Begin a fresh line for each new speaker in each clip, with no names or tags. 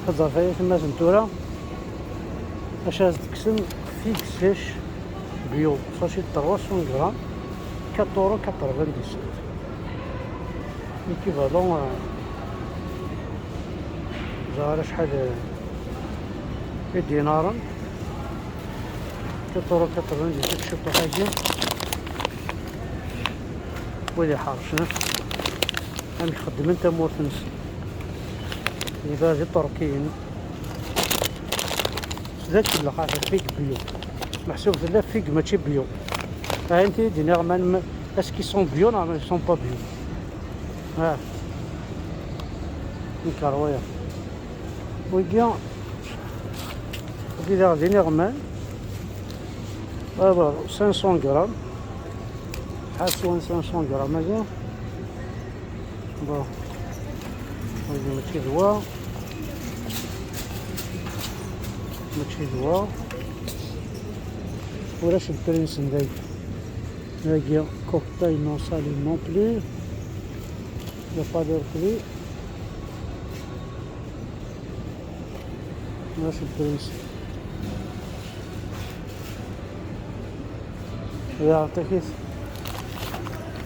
كتظهر تما زنتورة اش تقسم فيك سيش بيو ساشي 300 غرام 4,97 l'équivalent زهر شحال في دينارا 4,97 تشوفو حاجة ولي حارشنا راهم يخدمين تمور تنس لبازي تركيين زاد كل حاجة فيك بيو محسوب لا فيك ماشي بيو فهمتي دينيغمان اسكي سون بيو نورمالمون سون با بيو ها الكروية ويجي دينيغمان هذا 500 غرام حاسوان 500 غرام مزيان بون هادي ماشي دواء ماشي دواء ولاش البرنس نداي هاكيا كوكتايل نون سالي نون بلو لا بادور بلو ولاش البرنس يعطيك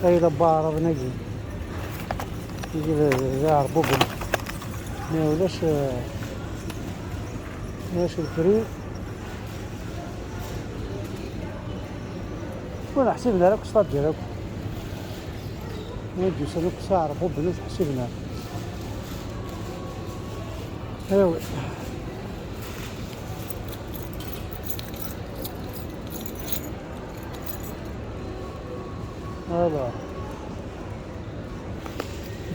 اي دبارة بنجي يجي زعر بوبن ما ولاش الفري وانا حسبنا لك صاد ديالك ويجي سلوك سعر بوبن حسبنا ايوا هذا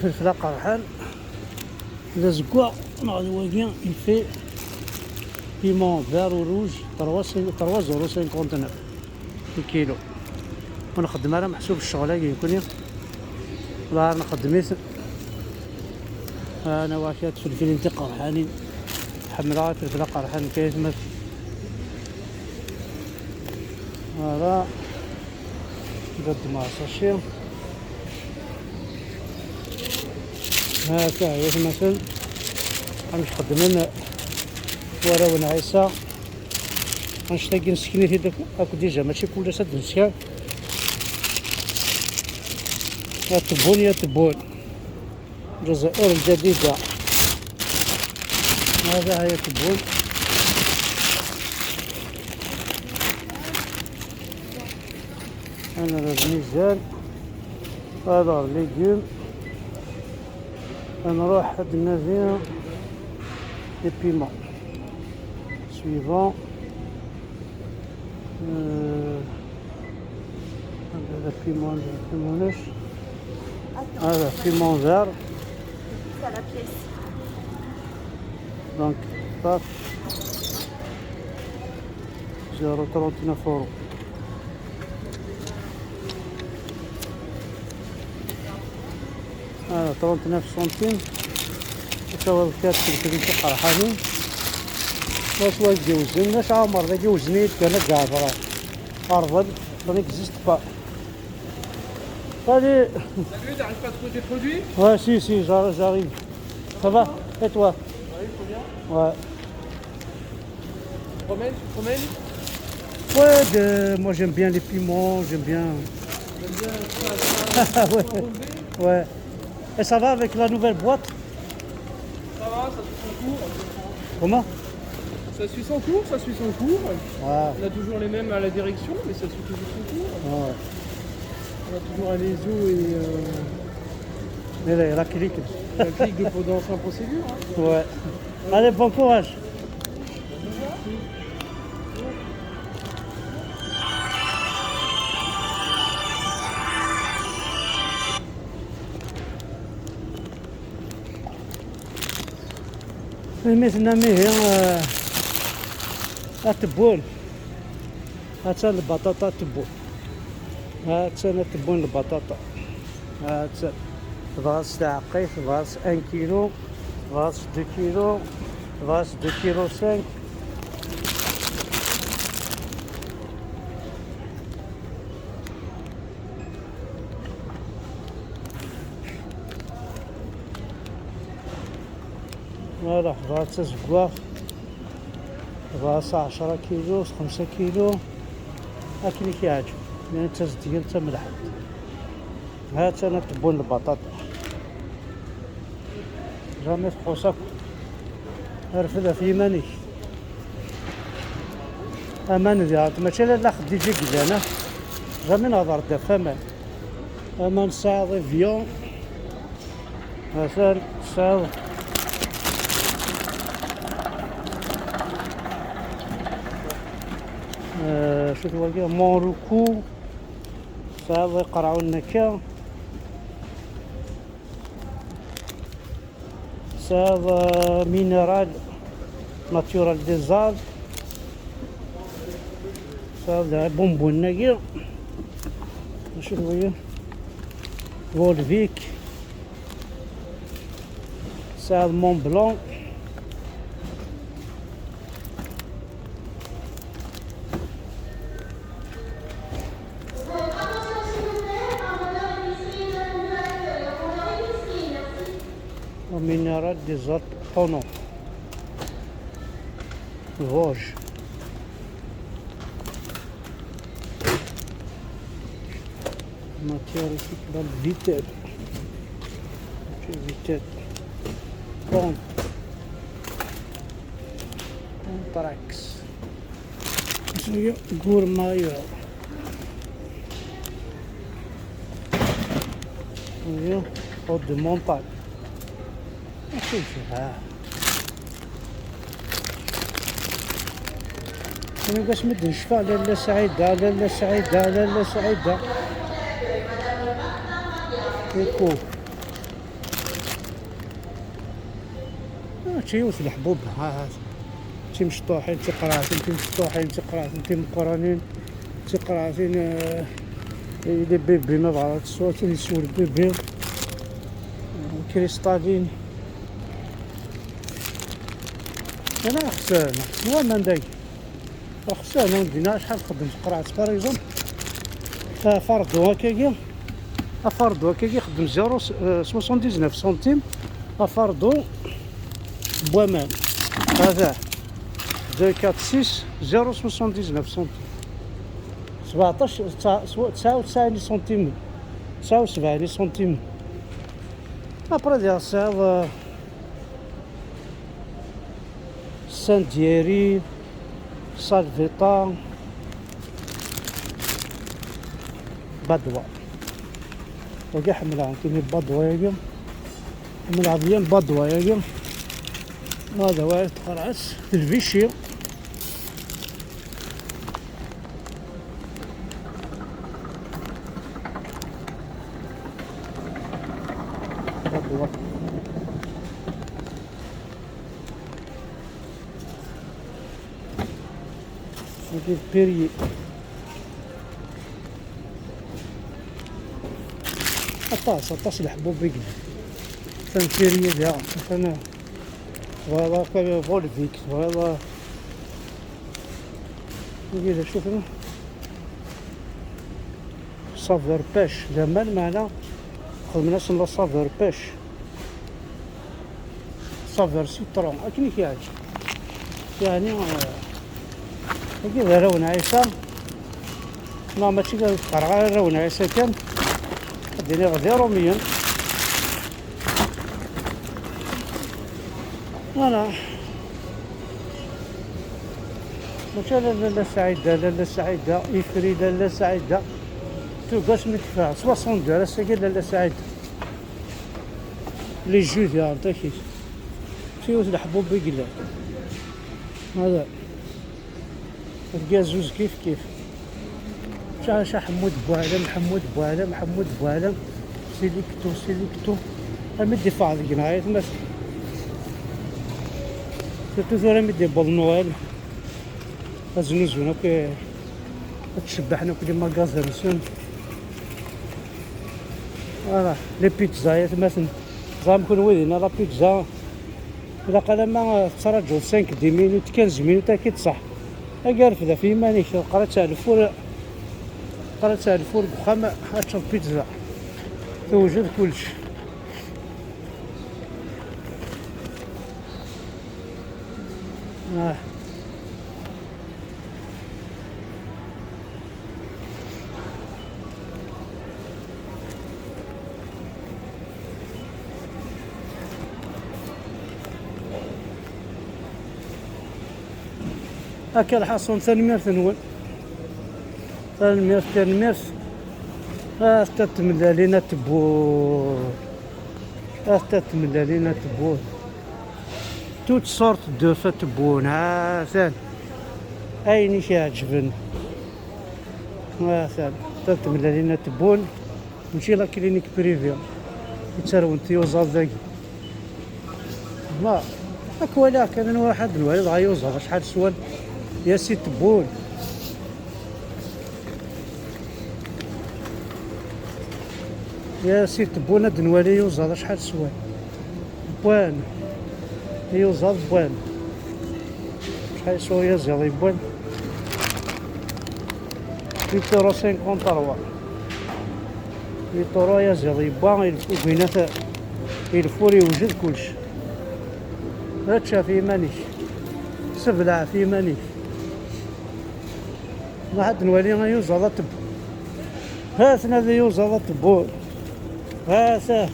فلفل قرحان لازكوا غادي واقيين يفي بيمون فير وروج 3,59 الكيلو ونخدم على محسوب الشغل يكون لا نخدميت انا واكيات فلفل انت قرحانين حمراء فلفل قرحان كيتمت هذا قد ما ساشي هاكا هي مثلا غنمشي خدمين ورا ونعيسة غنشتاقي نسكني هذاك اكو ديجا ماشي كل سد نسكن يا تبون يا تبون الجزائر الجديدة هذا هي تبون انا الميزان هذا ليجيوم نروح عندنا فيها لي بيمون سويفون هذا بيمونش هذا بيمون فير دونك باك 0,39 اورو هذا 39 سنتيم وتوا الكات في قرحانين واش يجوزني ناش عمر ذا جوزني كان كاع فرا ارفض ما اكزيست با Salut.
Salut, t'arrives pas à trouver tes produits?
Ouais, si, j'arrive. Ça va? Et toi?
Oui, trop bien.
Ouais.
Tu te promènes?
Ouais, moi j'aime bien les piments, j'aime bien.
J'aime bien ça
Ouais. Ouais. Et ça va avec la nouvelle boîte?
Ça va, ça suit son cours.
Comment?
Ça suit son cours.
Ouais.
On a toujours les mêmes à la direction, mais ça suit toujours son cours.
Ouais.
On a toujours un léso et
La clique.
la clique de Podence en procédure. Hein.
Ouais. Allez, bon courage. مثلنا هي التبون هاتها البطاطا التبون هاتها تبون البطاطا هاتها فاس تاع قيس فاس 1 كيلو فاس 2 كيلو فاس 2 كيلو 5 هذا فوالا راس زكواغ، راس 10 كيلو 5 كيلو، هاكي اللي كيعجب يعني تزدير تا ملح. هات انا تبون البطاطا جامي تخوصك رفدها في يمانيك امان ديالك ماشي لا خدي جي كزانا جامي نهضر دا فمان امان صاغي فيون مثلا صاغ شو تواقع موروكو صاغي قرعو النكا صاغ مينرال ناتورال ديزال صاغ بونبون ناقي شنو هي فولفيك صاغ مون بلون ومينرال ديزال طونو فوج ماتيريال ريسيكلابل فيتال فيتال كونتراكس شنو هي غورمايو هي خود دو مونتاج ماشي فيها انا باش مد نشفى لاله سعيده لاله سعيده لاله سعيده يكو هادشي يوث الحبوب ها تي مشطوحين تي قراعتين تي مشطوحين تي قراعتين تي مقرانين تي قراعتين لي بيبي ما بعرف الصوت اللي يسول بيبي كريستالين انا خسانه هو من داك خسانه ودينا شحال خدمت قرعت باريزون فردو هكاكي افردو هكاكي خدم 0.79 سنتيم افردو بوامان هذا 246 0.79 سنتيم 99 سنتيم 79 سنتيم ابري ديال الصاغ ساندييري سالفيتا بدوى وكاع حملها كاين بدوى ياكي حملها بيان بدوى ياكي هذا واحد قرعت الفيشي بدوى هادي بيريي عطاس الحبوب يقلب فان بيريي ديالها فانا فوالا فولفيك فوالا نقول شوف هنا صافير باش زمان معنا خدمنا سملا صافير باش صافير سيترون اكني كيعجب يعني كي راون عيسى لا ماشي قرعه راون عيسى كان ديني غادي روميا فوالا ماشي لاله سعيده لاله سعيده إفري لاله سعيده توقاش مدفع 60 درهم ساكن لاله سعيده لي جو ديالها تاكيت سيوت الحبوب يقلب هذا الكازوز كيف شا حمود بوعلم حمود بوعلم سيليكتو امدي فاض قنايت مثلا سيرتو ثورا مدي بالنوال ازنوزونا كي تشبحنا كل ماكازرسون فوالا لي بيتزايات مثلا زعما ويدينا لا بيتزا الا قال ما تراجعو 5 10 مينوت 15 مينوت اكيد صح اقرفدا في مانيك قرا تاع الفول بخام هاتشوف بيتزا توجد كلشي آه. هكا الحصون تنميرت نول تنميرت تتملى لينا تبور تتملى لينا تبور توت سورت دو فتبون ثان اين يعجبن ثان تتملى لينا تبون نمشي لا كلينيك بريفي يتسرون تيوزال ذاك ما اكوالا كان واحد الوالد غيوزال شحال سوال يا سي تبون يا سي تبون هاد نوالي يوزال شحال سوال بوان يوزال بوان شحال سوا يا زيادي بوان 8,53 8 يا زيادي بوان يلفو بينات يلفور يوجد كلشي هاتشا في مانيش سبلع في مانيش واحد نوالي يوزال تبون هاتنا ذي يوزال تبون هذا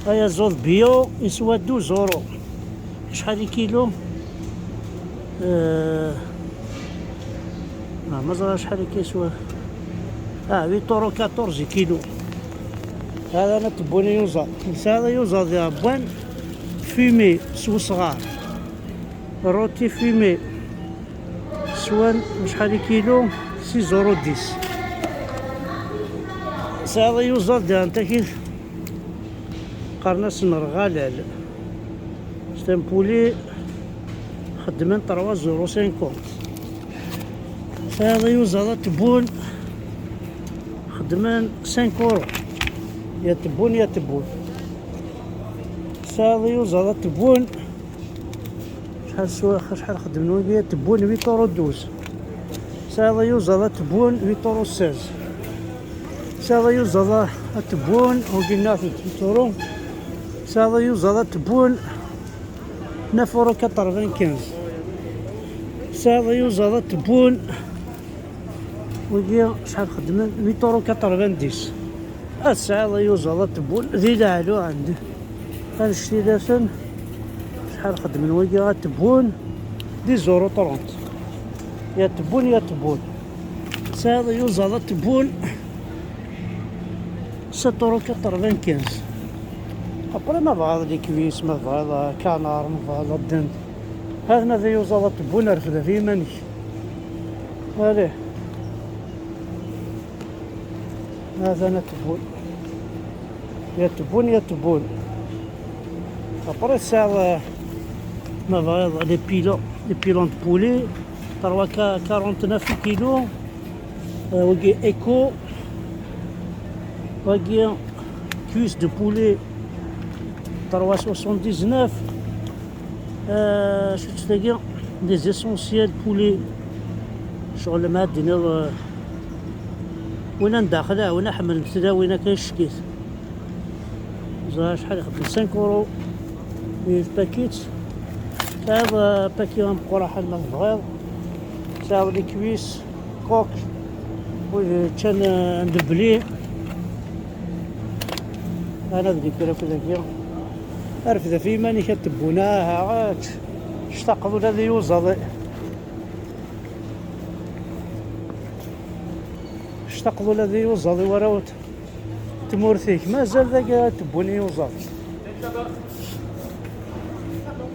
هيا زول بيو يسوى 12 يورو شحال كيلو ما زال شحال كيسوى 8 يورو 14 كيلو هذا انا تبوني يوزال هذا يوزال يا بوان فيمي سو صغار روتي فيمي سوان شحال كيلو 6 يورو 10 هذا يوزال ديال انت كيف قرناس نرغالال ستان بولي خدمن 3,50 هذا يوزال تبون خدمان 5 يورو يا تبون يا تبون هذا يوزال تبون شحال سوا شحال خدمنو يا تبون 8 يورو 12 هذا يوزال تبون 8 يورو 16 هذا يوزال تبون وقلنا في 8 يورو هذا يوزال تبون 9 يورو 95 هذا يوزال تبون ويجي شحال خدمن 8 يورو 90 هذا يوزال تبون ذي لعلو عنده هذا شتي داسن شحال خدمن ويجي تبون 10 يورو 30 يا تبون يا تبون هذا يوزال تبون 7 يورو 95 ابري ما بغا لي كويس ما بغا كانار ما بغا الدند هذا ذا يوزال تبون رفده في مانيش هذا هذا انا تبون يا تبون يا تبون ابري الساعة ما بغا لي بيلون بولي 49 كيلو وكي ايكو وكي cuisse de poulet 3,79 شو تلاقي دي اسونسيال بولي شغل معدنا وين نداخلها وين حمل مثلا وين كاين الشكيت شحال يخدم 5 يورو في الباكيت هذا باكي مقرح الماء البغيض ساعة لي كويس كوك كان ندبليه انا بديك رفدة رفدة في ماني كتبوناها عاد اشتقوا لهذا يوزال اشتقوا لهذا يوزال وراوت تمورثيك مازال ذاك تبوني يوزال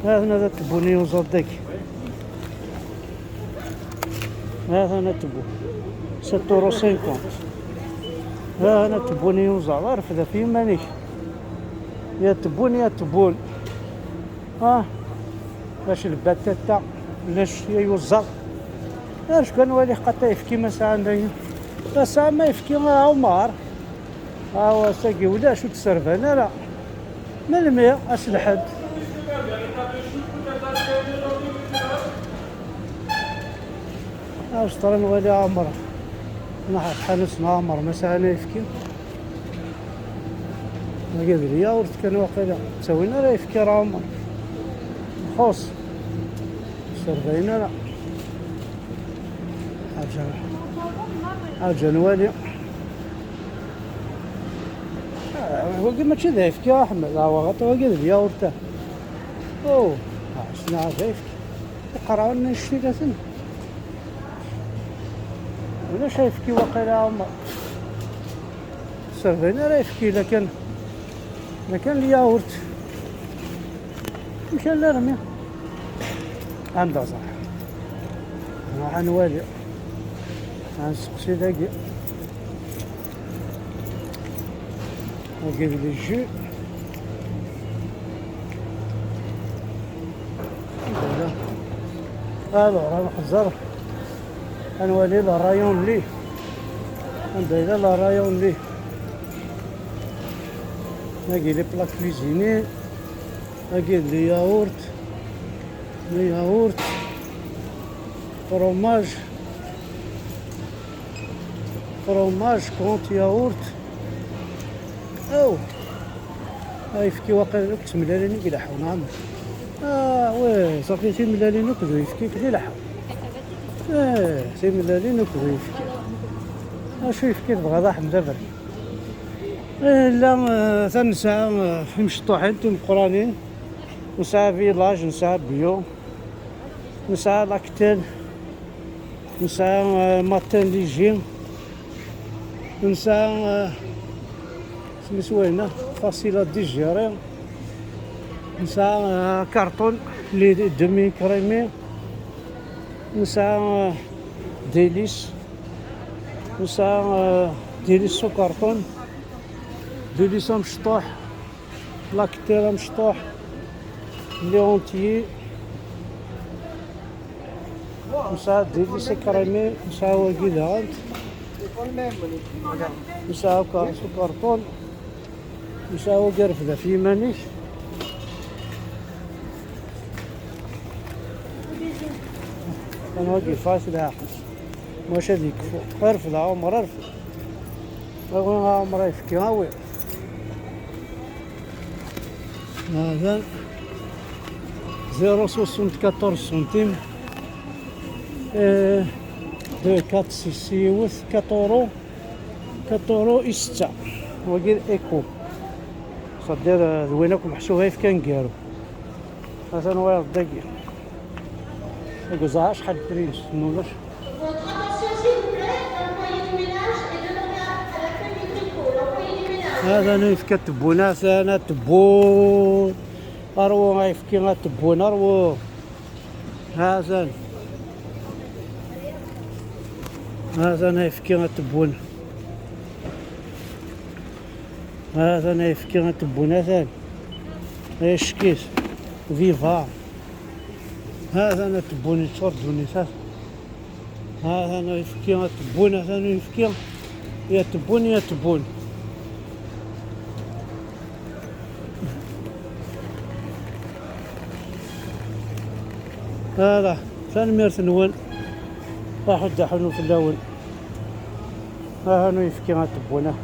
هذا تبوني يوزال داك هذا انا تبون 7 يورو 50 انا تبوني يوزال رفدة في مانيك يا تبون يا تبون باش الباتاتا لاش يوزال اش كان والي قطع يفكي ما ساعه عندي ساعه ما يفكي عمر هو ساقي ولا شو تسرفنا لا من المية اش لحد اش ترى نولي عمر نحط حنسنا عمر ما ساعه يفكي ما قادر ياورت كان واقيلا تسوينا راه يفكر عمر خوص سربينا لا عاود جنوالي واقي ماشي ذا يفكي يا احمد هو غطا واقي ذا الياورت اوه شنو عاد يفكي يقرا لنا نشتي كاسن ولا شايفكي واقيلا عمر سربينا راه يفكي لكن الياورت مشى للرمي عندها صح غنوالي غنسقسي داكي وكيف لي الجو راه نحزر غنولي لا رايون ليه ندير لا رايون ليه هاكي لي بلاك كويزيني هاكي لي ياورت فروماج كونت ياورت او يفكي واقيلا كنت ملاليني كي لحو نعم وي صافي سي ملالين وكذا يفكي كي لحو سي ملالين وكذا يفكي اشو يفكي تبغى ضاح مدبر لا تنسى في مشطوحين تم قرانين نسعى فيلاج نسعى بيو نسعى لاكتيل نسعى ماتين ليجي نسعى سميتو هنا فاصيلة ديجيري نسعى كارطون لي دمي كريمي نسعى ديليس نسعى ديليسو كارطون ديليسو مشطوح لاكتيلا مشطوح لي اونتيي نسعى ديليسي كريمي نسعى واقي دهانت نسعى كارسو كارطون نسعى واقي رفدة في مانيش انا واقي فاسد عاقل واش هاديك فوق رفدة عمر رفدة عمر يفكي هاوي هذا 0.74 سنتيم 2.4 يوث 4 اورو اي 6 واقيل ايكو صدير ذويناكم محسوبها في كنكارو مثلا واحد دقيق يقزعها شحال برينس نولاش هذا انا يفكى تبونات انا تبون ارو يفكي غا تبون ارو هذا انا يفكي غا تبون هذا انا يفكي غا تبون ثاني ايش كيس فيفا هذا انا تبوني تفردوني هذا انا يفكي غا تبون هذا يفكي يا تبون يا تبون هذا ثاني ميرث نون واحد دحنو في الاول ها هانو يفكي غا تبونه